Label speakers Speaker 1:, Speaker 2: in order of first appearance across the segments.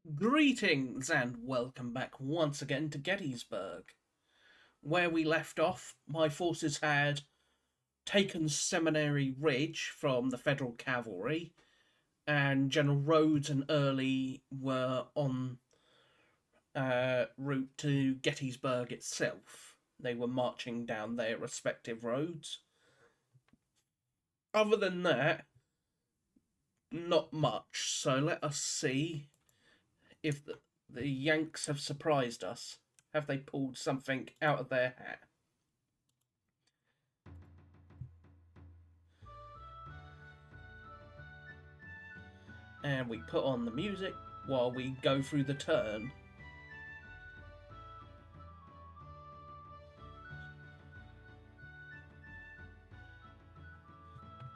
Speaker 1: Greetings and welcome back once again to Gettysburg. Where we left off, my forces had taken Seminary Ridge from the Federal Cavalry, and General Rhodes and Early were on route to Gettysburg itself. They were marching down their respective roads. Other than that, not much, so let us see if the Yanks have surprised us. Have they pulled something out of their hat? And we put on the music while we go through the turn.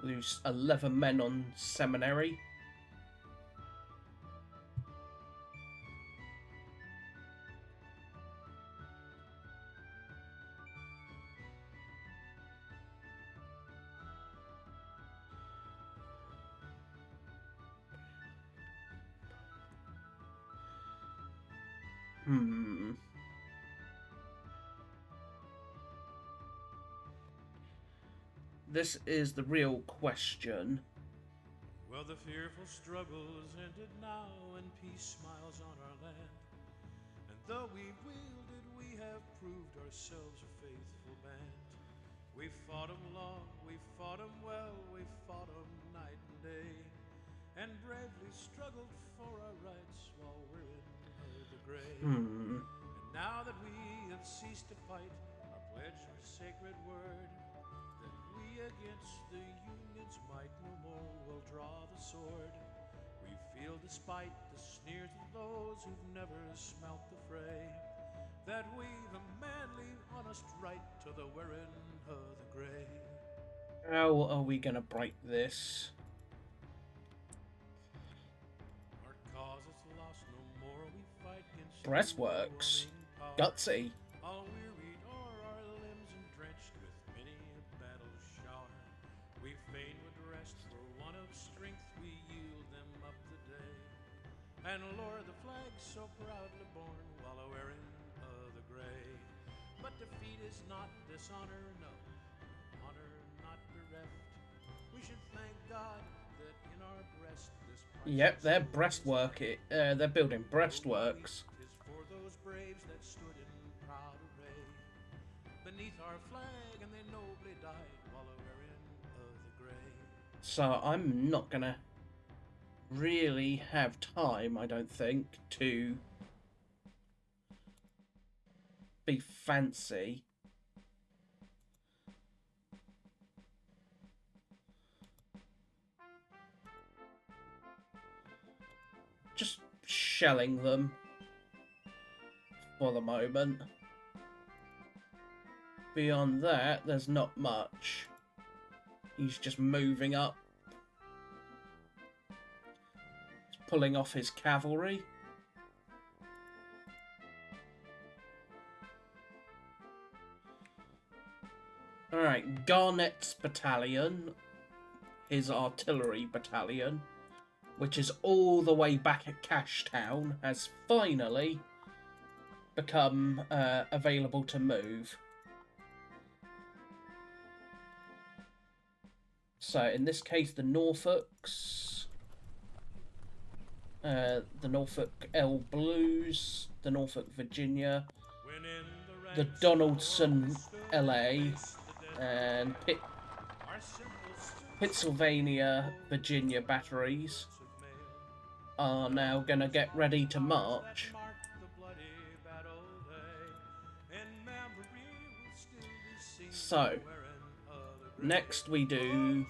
Speaker 1: Lose 11 men on Seminary. This is the real question.
Speaker 2: Well, the fearful struggle is ended now, and peace smiles on our land. And though we've wielded, we have proved ourselves a faithful band. We've fought 'em long, we've fought 'em well, we've fought 'em night and day, and bravely struggled for our rights while we're in the grave. And now that we have ceased to fight, our pledge our sacred word, that we against the Union's might no more will draw the sword. We feel despite the sneers of those who've never smelt the fray, that we've a manly, honest right to the wearing of the grey.
Speaker 1: How are we gonna break this?
Speaker 2: Our cause is lost, no more we fight against
Speaker 1: Breastworks. Gutsy.
Speaker 2: All wearied o'er our limbs and drenched with many a battle shower, we fain would rest, for want of strength we yield them up the day, and lower the flag so proudly borne while a wearing of the grey. But defeat is not dishonor, no, honor not bereft. We should thank God that in our breast this
Speaker 1: Yep, they're breastwork. They're building breastworks.
Speaker 2: is for those braves that stood in proud array beneath our flag, and they nobly died while a wearing of the grey.
Speaker 1: So I'm not gonna really have time, I don't think, to be fancy. Just shelling them for the moment. Beyond that, there's not much. He's just moving up. He's pulling off his cavalry. Alright, Garnett's battalion, his artillery battalion, which is all the way back at Cashtown, has finally become available to move. So in this case, the Norfolks, the Norfolk L Blues, the Norfolk Virginia, the Donaldson LA, and Pittsylvania Virginia batteries are now going to get ready to march. So, next we do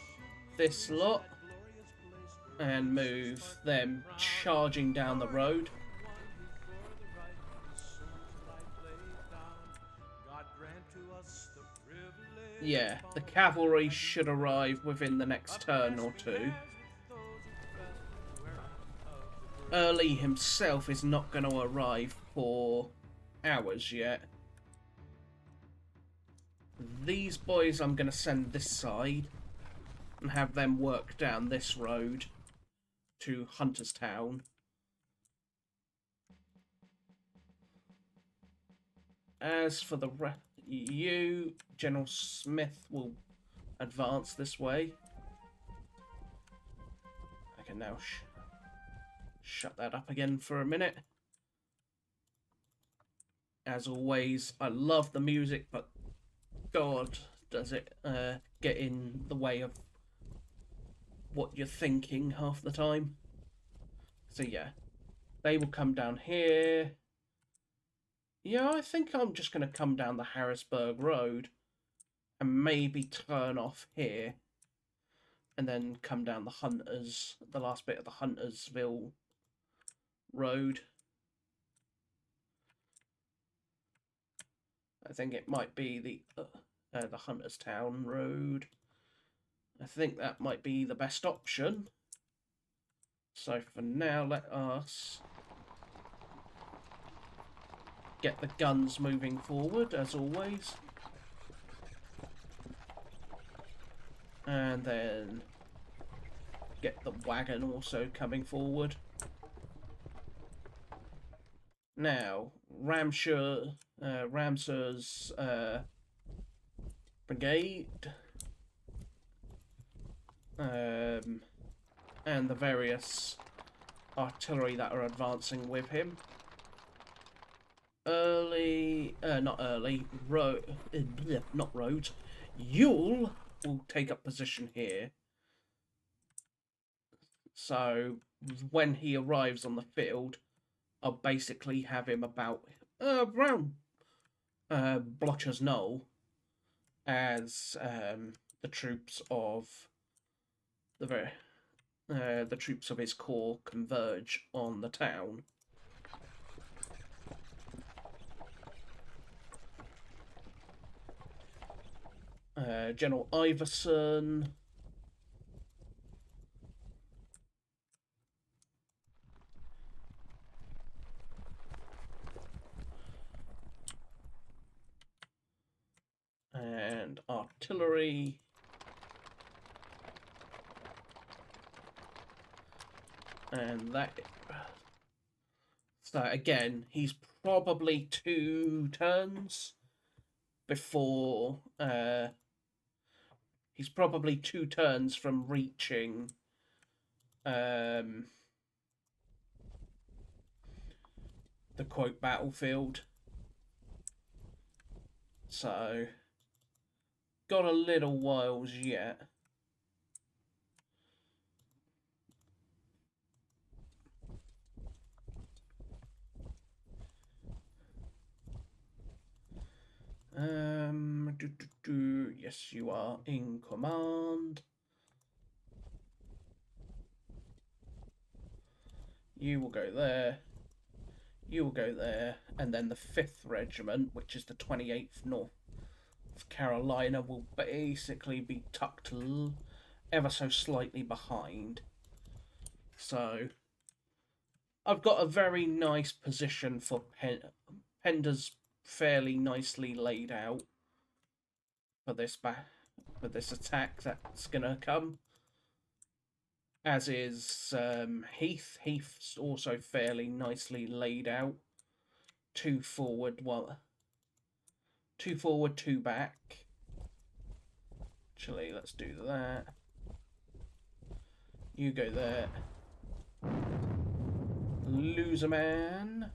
Speaker 1: this lot and move them charging down the road. Yeah, the cavalry should arrive within the next turn or two. Early himself is not going to arrive for hours yet. These boys I'm going to send this side and have them work down this road to Hunterstown. as for the you, General Smith will advance this way. I can now shut that up again for a minute. As always, I love the music, but God, does it get in the way of what you're thinking half the time. So yeah, they will come down here. Yeah, I think I'm just going to come down the Harrisburg Road and maybe turn off here and then come down the last bit of the Huntersville Road. I think it might be the Hunterstown Road. I think that might be the best option. So for now, let us get the guns moving forward, as always. And then get the wagon also coming forward. Now, Ramsur's brigade and the various artillery that are advancing with him. Ewell will take up position here. So when he arrives on the field, I'll basically have him about around Blotcher's Knoll as the troops of the troops of his corps converge on the town. General Iverson and artillery. And that. So again, he's probably 2 turns before. He's probably 2 turns from reaching. The quote battlefield. So got a little whiles yet. Yes, you are in command. You will go there. You will go there. And then the 5th Regiment, which is the 28th North Carolina, will basically be tucked ever so slightly behind. So I've got a very nice position for Pender's fairly nicely laid out for this attack that's gonna come. As is Heath. Heath's also fairly nicely laid out. 2 forward, 2 forward, 2 back. Actually, let's do that. You go there. Lose a man.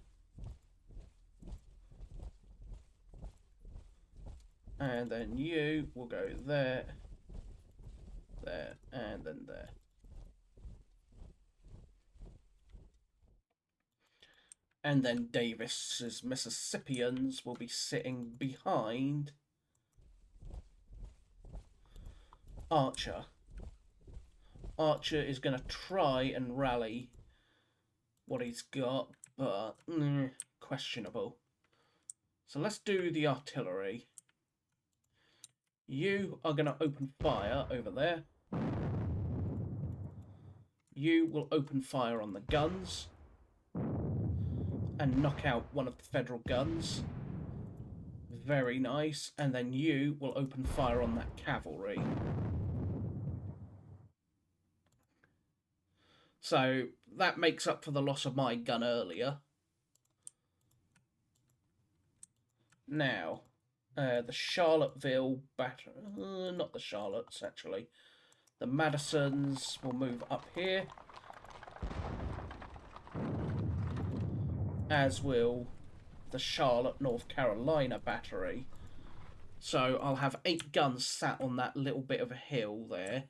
Speaker 1: And then you will go there, there, and then there. And then Davis's Mississippians will be sitting behind Archer. Archer is going to try and rally what he's got, but questionable. So let's do the artillery. You are going to open fire over there. You will open fire on the guns and knock out one of the Federal guns. Very nice. And then you will open fire on that cavalry. So that makes up for the loss of my gun earlier. Now, the Charlottesville battery, not the Charlottes actually, the Madisons will move up here, as will the Charlotte, North Carolina battery. So I'll have 8 guns sat on that little bit of a hill there,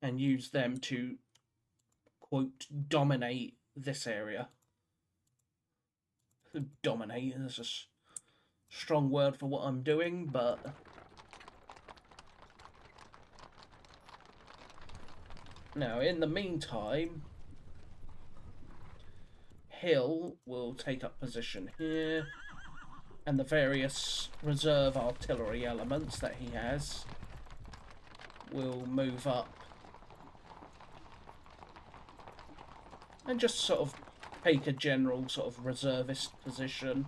Speaker 1: and use them to, quote, dominate this area. Dominate is a strong word for what I'm doing, but now in the meantime, Hill will take up position here, and the various reserve artillery elements that he has will move up and just sort of take a general sort of reservist position.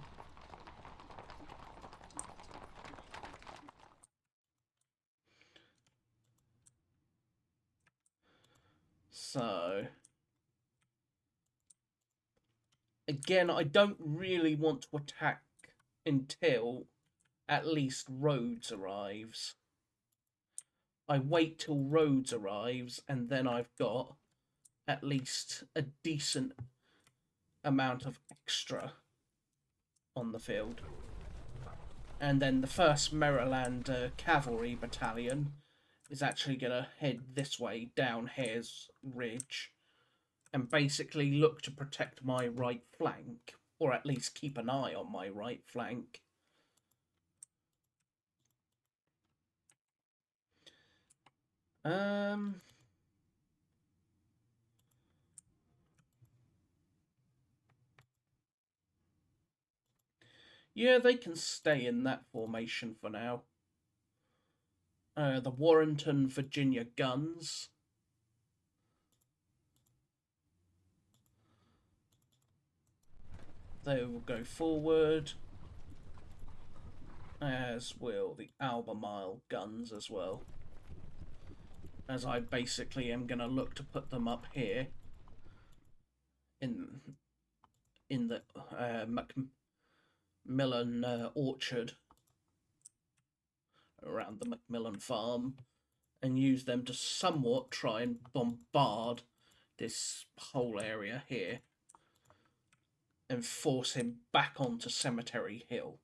Speaker 1: So again, I don't really want to attack until at least Rhodes arrives. I wait till Rhodes arrives, and then I've got at least a decent amount of extra on the field. And then the 1st Maryland Cavalry Battalion is actually going to head this way down Hare's Ridge and basically look to protect my right flank, or at least keep an eye on my right flank. Yeah, they can stay in that formation for now. The Warrenton, Virginia guns. They will go forward, as will the Albemarle guns as well. As I basically am going to look to put them up here in the Macmillan orchard around the Macmillan farm, and use them to somewhat try and bombard this whole area here and force him back onto Cemetery Hill.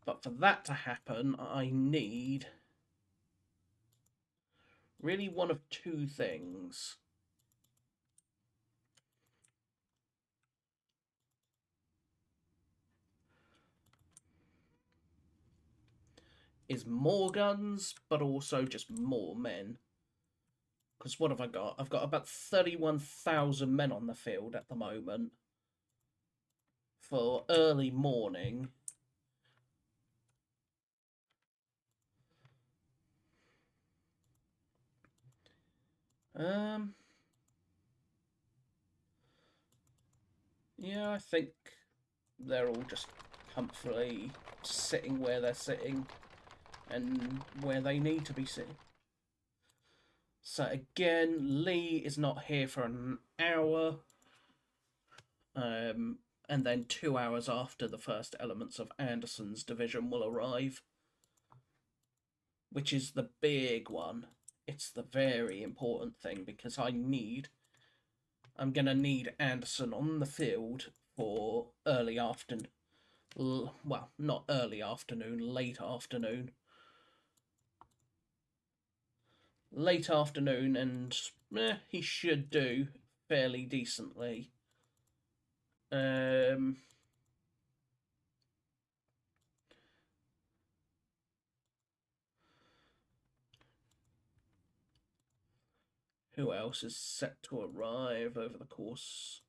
Speaker 1: But for that to happen, I need really one of 2 things. Is more guns, but also just more men. Because what have I got? I've got about 31,000 men on the field at the moment for early morning. Yeah, I think they're all just comfortably sitting where they're sitting and where they need to be sitting. So again, Lee is not here for an hour. And then 2 hours after, the first elements of Anderson's division will arrive, which is the big one. It's the very important thing, because I'm going to need Anderson on the field for early afternoon. Well, not early afternoon, late afternoon. Late afternoon, and he should do fairly decently. Who else is set to arrive over the course?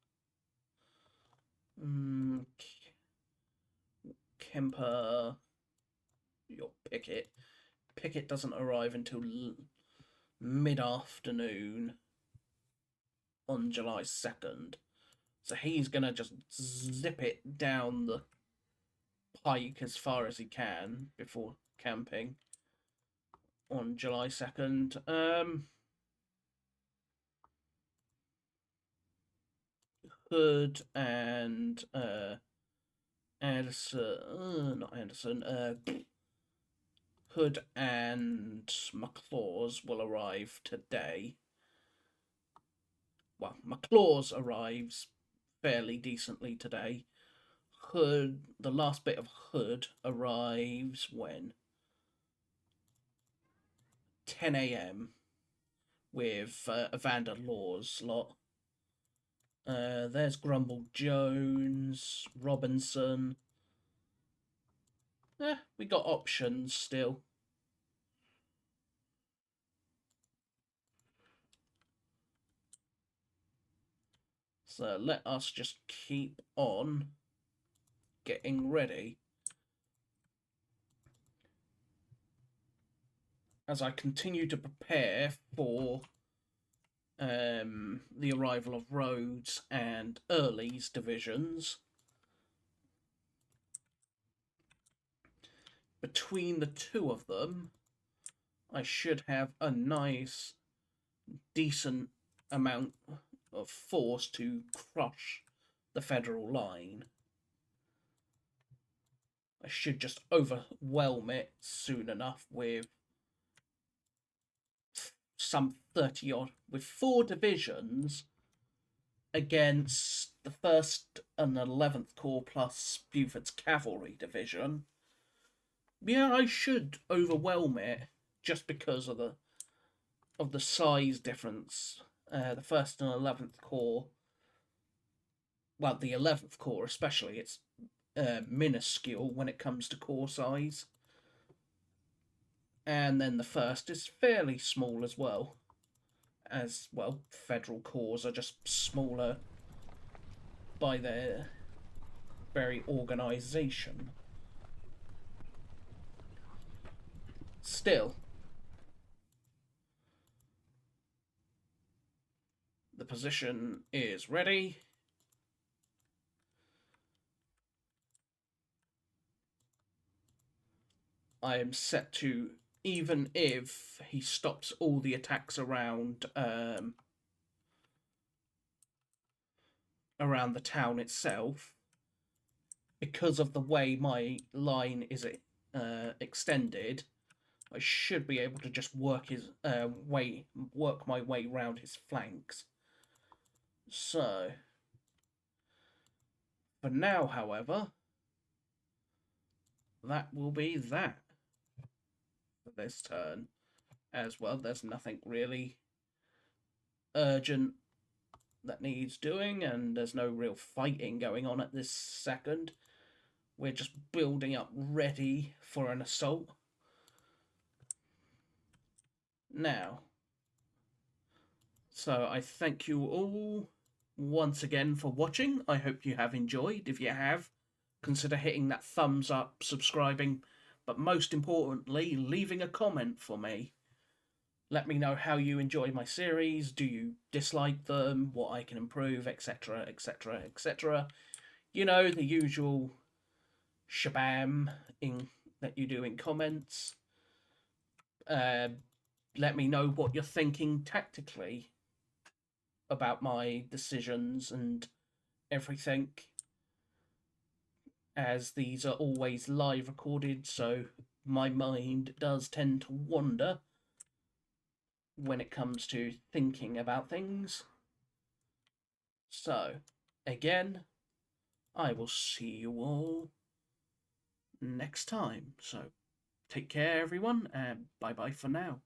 Speaker 1: Kemper, your Pickett. Pickett doesn't arrive until mid-afternoon on July 2nd. So he's going to just zip it down the pike as far as he can before camping on July 2nd. Hood and Anderson, not Anderson, Hood and McClaws will arrive today. Well, McClaws arrives fairly decently today. Hood, the last bit of Hood arrives when? 10 a.m. with Evander Law's lot. There's Grumble Jones, Robinson. We got options still. So let us just keep on getting ready. As I continue to prepare for the arrival of Rhodes and Early's divisions. Between the two of them, I should have a nice, decent amount of force to crush the Federal line. I should just overwhelm it soon enough with some 30 odd, with 4 divisions against the 1st and 11th Corps plus Buford's Cavalry Division. Yeah, I should overwhelm it just because of the size difference. The 1st and 11th Corps, well, the 11th Corps especially, it's minuscule when it comes to corps size. And then the 1st is fairly small as well. As well, Federal corps are just smaller by their very organisation. Still, the position is ready. I am set to, even if he stops all the attacks around around the town itself, because of the way my line is extended, I should be able to just work my way round his flanks. So, for now, however, that will be that for this turn. As well, there's nothing really urgent that needs doing, and there's no real fighting going on at this second. We're just building up ready for an assault. Now, so I thank you all once again for watching. I hope you have enjoyed. If you have, consider hitting that thumbs up, subscribing, but most importantly, leaving a comment for me. Let me know how you enjoy my series. Do you dislike them? What I can improve, etc., etc., etc. You know, the usual shabam that you do in comments. Let me know what you're thinking tactically about my decisions and everything, as these are always live recorded, so my mind does tend to wander when it comes to thinking about things. So, again, I will see you all next time. So, take care, everyone, and bye-bye for now.